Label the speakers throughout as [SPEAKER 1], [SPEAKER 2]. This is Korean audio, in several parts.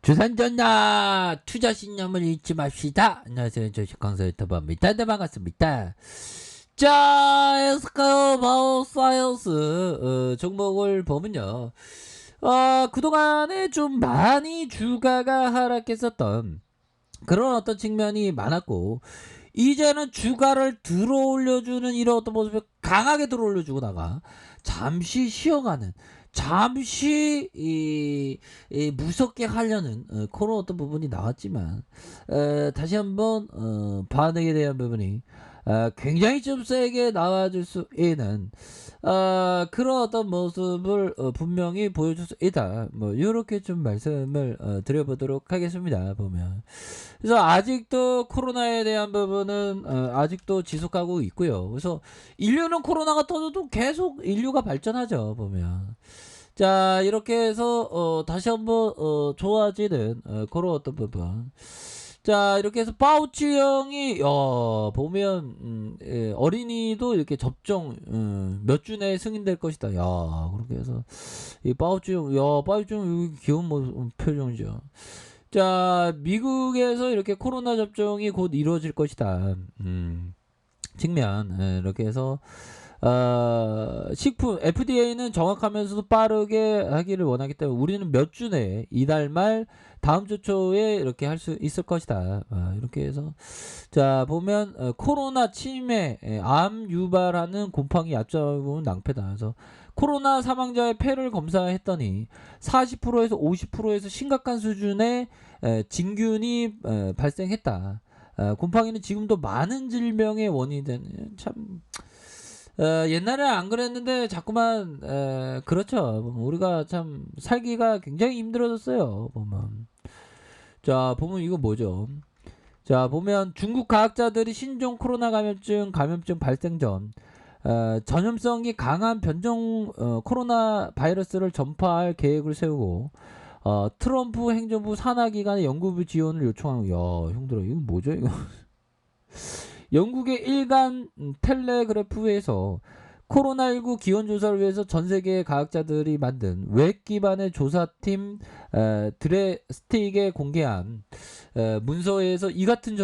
[SPEAKER 1] 주산전자 투자 신념을 잊지 맙시다. 안녕하세요. 주식 강사 유튜버입니다. 네, 반갑습니다. 자, 에스카요 바이오사이언스 종목을 보면요. 그동안에 좀 많이 주가가 하락했었던 그런 어떤 측면이 많았고, 이제는 주가를 들어 올려주는 이런 어떤 모습을 강하게 들어 올려주고다가 잠시 쉬어가는, 잠시 무섭게 하려는 그런 어떤 부분이 나왔지만, 다시 한번 반응에 대한 부분이 굉장히 좀 세게 나와줄 수 있는 그런 어떤 모습을 분명히 보여줄 수 있다. 뭐 이렇게 좀 말씀을 드려보도록 하겠습니다. 보면 그래서 아직도 코로나에 대한 부분은 아직도 지속하고 있고요. 그래서 인류는 코로나가 터져도 계속 인류가 발전하죠. 보면 자, 이렇게 해서 다시 한번 좋아지는 그런 어떤 부분. 자, 이렇게 해서 파우치형이 보면 어린이도 이렇게 접종 몇 주 내에 승인될 것이다. 야, 그렇게 해서 이 파우치형, 파우치형 귀여운 표정이죠. 자, 미국에서 이렇게 코로나 접종이 곧 이루어질 것이다. 측면 이렇게 해서 식품 FDA는 정확하면서도 빠르게 하기를 원하기 때문에 우리는 몇 주 내에 이달 말 다음 주 초에 이렇게 할 수 있을 것이다. 이렇게 해서 자, 보면 코로나 치매, 암 유발하는 곰팡이 약자분 낭패다. 그래서 코로나 사망자의 폐를 검사했더니 40%에서 50%에서 심각한 수준의 진균이 발생했다. 곰팡이는 지금도 많은 질병의 원인이 되는, 참 옛날에 안 그랬는데 자꾸만 그렇죠. 우리가 참 살기가 굉장히 힘들어졌어요. 보면 자, 보면 이거 뭐죠? 자, 보면 중국 과학자들이 신종 코로나 감염증 발생 전 전염성이 강한 변종 코로나 바이러스를 전파할 계획을 세우고 트럼프 행정부 산하기관의 연구비 지원을 요청하는. 야, 형들아, 이거 뭐죠 이거? 영국의 일간 텔레그래프에서 코로나19 기원조사를 위해서 전세계의 과학자들이 만든 웹 기반의 조사팀 드레스틱에 공개한 문서에서 이 같은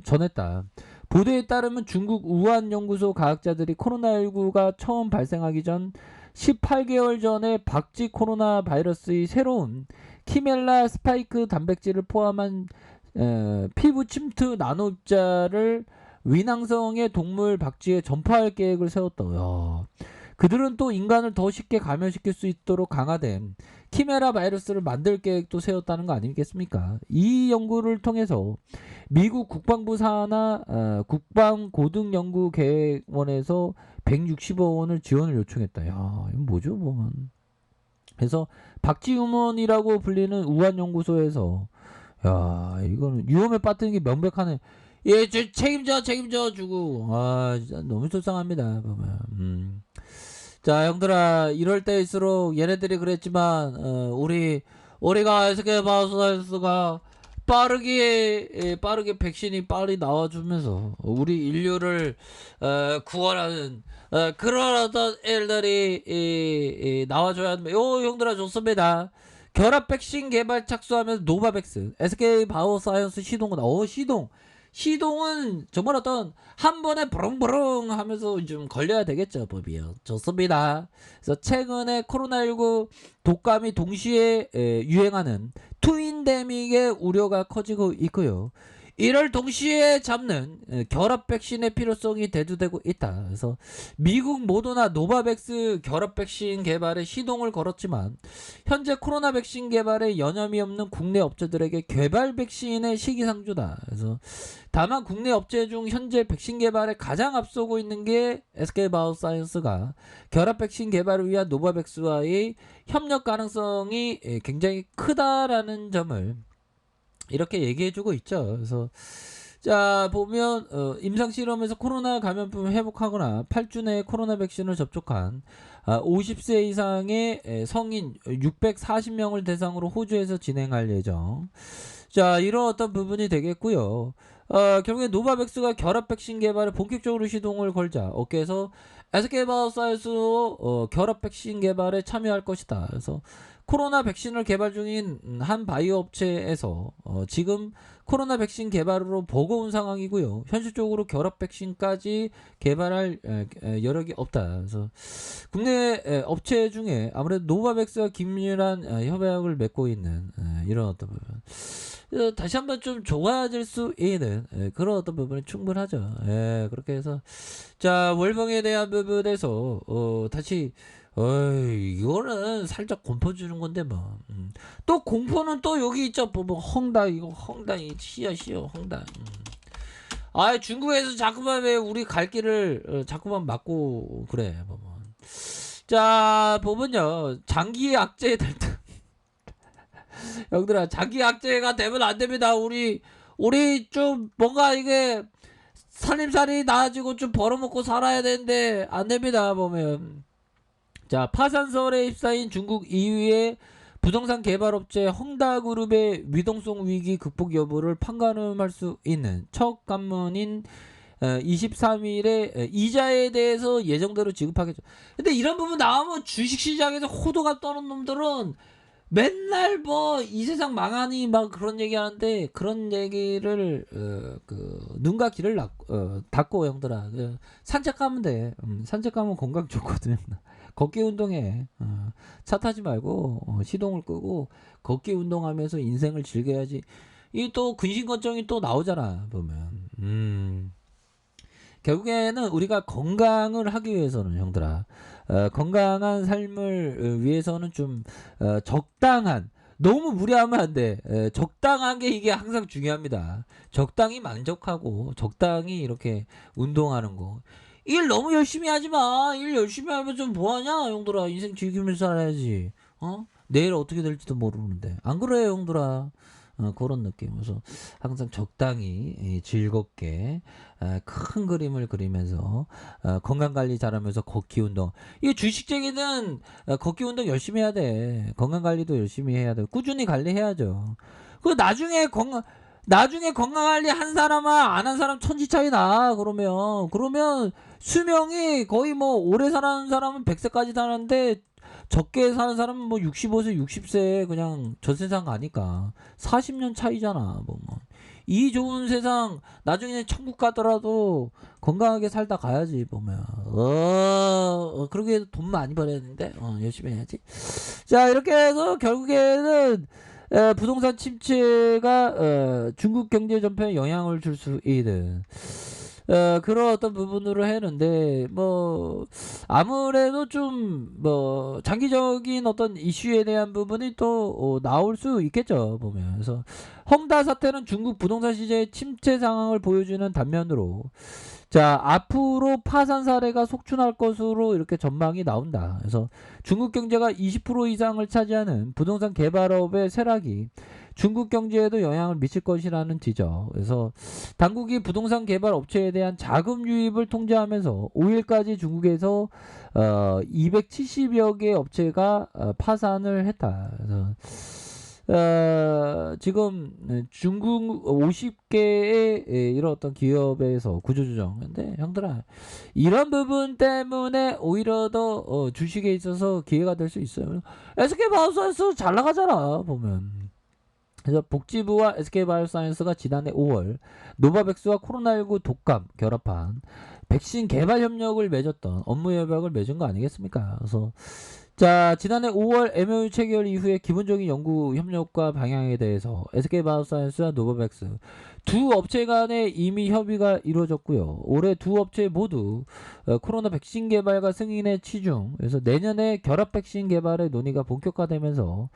[SPEAKER 1] 전했다. 보도에 따르면 중국 우한 연구소 과학자들이 코로나19가 처음 발생하기 전 18개월 전에 박쥐 코로나 바이러스의 새로운 키멜라 스파이크 단백질을 포함한 피부 침투 나노 입자를 위낭성의 동물 박쥐에 전파할 계획을 세웠다. 야. 그들은 또 인간을 더 쉽게 감염시킬 수 있도록 강화된 키메라 바이러스를 만들 계획도 세웠다는 거 아니겠습니까? 이 연구를 통해서 미국 국방부 산하 국방고등연구계획원에서 160억 원을 지원을 요청했다. 야, 이건 뭐죠? 보면. 그래서 박쥐우먼이라고 불리는 우한연구소에서 야, 이거는 위험에 빠뜨린 게 명백하네. 예, 저 책임져 주고. 진짜 너무 속상합니다. 보면. 자, 형들아, 이럴 때일수록 얘네들이 그랬지만 우리가 SK 바이오사이언스가 빠르게 백신이 빨리 나와주면서 우리 인류를 구원하는 그런 어떤 일들이 나와줘야 합니다. 형들아, 좋습니다. 결합 백신 개발 착수하면서 노바백스, SK 바이오사이언스 시동은 정말 어떤 한 번에 부릉부릉 하면서 좀 걸려야 되겠죠, 법이요. 좋습니다. 그래서 최근에 코로나19 독감이 동시에 유행하는 트윈데믹의 우려가 커지고 있고요. 이를 동시에 잡는 결합 백신의 필요성이 대두되고 있다. 그래서 미국 모더나 노바백스 결합 백신 개발에 시동을 걸었지만 현재 코로나 백신 개발에 여념이 없는 국내 업체들에게 개발 백신의 시기상조다. 그래서 다만 국내 업체 중 현재 백신 개발에 가장 앞서고 있는 게 SK 바이오사이언스가 결합 백신 개발을 위한 노바백스와의 협력 가능성이 굉장히 크다라는 점을 이렇게 얘기해주고 있죠. 그래서 자, 보면 임상 실험에서 코로나 감염병을 회복하거나 8주 내에 코로나 백신을 접촉한 50세 이상의 성인 640명을 대상으로 호주에서 진행할 예정. 자, 이런 어떤 부분이 되겠고요. 결국에 노바백스가 결합 백신 개발에 본격적으로 시동을 걸자 업계에서 SK 바이오사이언스로 결합 백신 개발에 참여할 것이다. 그래서 코로나 백신을 개발 중인 한 바이오 업체에서 지금 코로나 백신 개발으로 버거운 상황이고요. 현실적으로 결합 백신까지 개발할 여력이 없다. 그래서 국내 업체 중에 아무래도 노바백스와 긴밀한 협약을 맺고 있는 이런 어떤 부분. 다시 한번 좀 좋아질 수 있는 그런 어떤 부분이 충분하죠. 그렇게 해서 자 월병에 대한 부분에서 다시 이거는 살짝 공포 주는 건데 뭐. 또 공포는 또 여기 있죠. 뭐 헝다 이거 헝다 이 시어 헝다. 아 중국에서 자꾸만 왜 우리 갈 길을 자꾸만 막고 그래. 뭐. 자 보면요 장기 악재 될 때. 형들아 장기 악재가 되면 안 됩니다. 우리 좀 뭔가 이게 살림살이 나아지고 좀 벌어먹고 살아야 되는데 안 됩니다. 보면 자 파산설에 휩싸인 중국 2위의 부동산 개발업체 헝다그룹의 위동성 위기 극복 여부를 판가름할 수 있는 첫 관문인 23일에 이자에 대해서 예정대로 지급하겠죠. 근데 이런 부분 나오면 주식시장에서 호도가 떠는 놈들은 맨날 뭐 이 세상 망하니 막 그런 얘기하는데 그런 얘기를 눈과 귀를 닫고 형들아 산책 가면 돼. 산책 가면 건강 좋거든. 걷기 운동해. 차 타지 말고 시동을 끄고 걷기 운동하면서 인생을 즐겨야지. 이 또 근심걱정이 또 나오잖아 보면. 결국에는 우리가 건강을 하기 위해서는 형들아 건강한 삶을 위해서는 좀 적당한 너무 무리하면 안 돼. 적당한 게 이게 항상 중요합니다. 적당히 만족하고 적당히 이렇게 운동하는 거. 일 너무 열심히 하지 마. 일 열심히 하면 좀 뭐하냐 형들아. 인생 즐기면서 살아야지. 내일 어떻게 될지도 모르는데 안 그래요 형들아. 그런 느낌. 그래서 항상 적당히 즐겁게 큰 그림을 그리면서 건강관리 잘하면서 걷기 운동. 이게 주식쟁이는 걷기 운동 열심히 해야 돼. 건강관리도 열심히 해야 돼. 꾸준히 관리해야죠. 그 나중에 건강관리 한 사람과 안 한 사람 천지 차이 나. 그러면 수명이 거의 뭐 오래 사는 사람은 100세까지 사는데 적게 사는 사람은 뭐 65세 60세 그냥 저 세상 가니까 40년 차이잖아. 이 좋은 세상 나중에 천국 가더라도 건강하게 살다 가야지 보면. 그러게 돈 많이 벌어야 되는데 열심히 해야지. 자 이렇게 해서 결국에는 부동산 침체가 중국 경제 전편에 영향을 줄 수 있는 그런 어떤 부분으로 했는데 뭐 아무래도 좀 뭐 장기적인 어떤 이슈에 대한 부분이 또 나올 수 있겠죠 보면. 그래서 헝다 사태는 중국 부동산 시장의 침체 상황을 보여주는 단면으로 자 앞으로 파산 사례가 속출할 것으로 이렇게 전망이 나온다. 그래서 중국 경제가 20% 이상을 차지하는 부동산 개발업의 쇠락이 중국 경제에도 영향을 미칠 것이라는 지적. 그래서 당국이 부동산 개발 업체에 대한 자금 유입을 통제하면서 5일까지 중국에서 270여 개 업체가 파산을 했다. 그래서 지금 중국 50개의 이런 어떤 기업에서 구조조정. 근데 형들아 이런 부분 때문에 오히려 더 주식에 있어서 기회가 될 수 있어요. SK바이오사이언스 잘 나가잖아 보면. 그래서 복지부와 SK바이오사이언스가 지난해 5월 노바백스와 코로나19 독감 결합한 백신 개발 협력을 맺었던 업무 협약을 맺은 거 아니겠습니까? 그래서 자 지난해 5월 MOU 체결 이후에 기본적인 연구 협력과 방향에 대해서 SK바이오사이언스와 노바백스 두 업체 간에 이미 협의가 이루어졌고요. 올해 두 업체 모두 코로나 백신 개발과 승인에 치중. 그래서 내년에 결합 백신 개발의 논의가 본격화되면서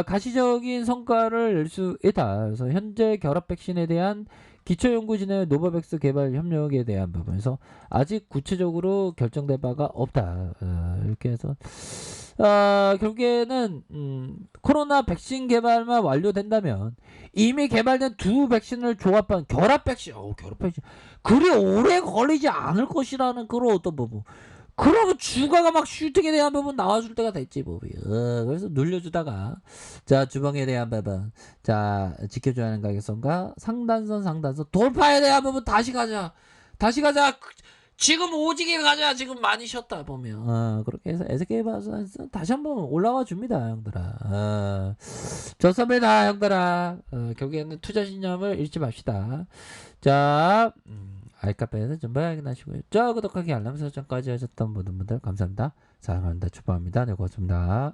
[SPEAKER 1] 가시적인 성과를 낼 수 있다. 그래서 현재 결합 백신에 대한 기초연구진의 노바백스 개발 협력에 대한 부분에서 아직 구체적으로 결정된 바가 없다. 이렇게 해서 결국에는 코로나 백신 개발만 완료된다면 이미 개발된 두 백신을 조합한 결합 백신, 그리 오래 걸리지 않을 것이라는 그런 어떤 부분. 그러면 주가가 막 슈팅에 대한 부분 나와줄 때가 됐지 뭐. 그래서 눌려주다가 자 주방에 대한 부분 자 지켜줘야 하는 가격선과 상단선 돌파에 대한 부분 다시 가자. 지금 오지게 가자. 지금 많이 쉬었다 보면 그렇게 해서 SK 바이오사이언스 다시 한번 올라와 줍니다, 형들아. 좋습니다, 형들아. 결국에는 투자 신념을 잃지 맙시다. 자, 알카페에서 좀 확인하시고요. 저 구독하기 알람 설정까지 하셨던 모든 분들 감사합니다. 사랑합니다. 축복합니다. 네, 고맙습니다.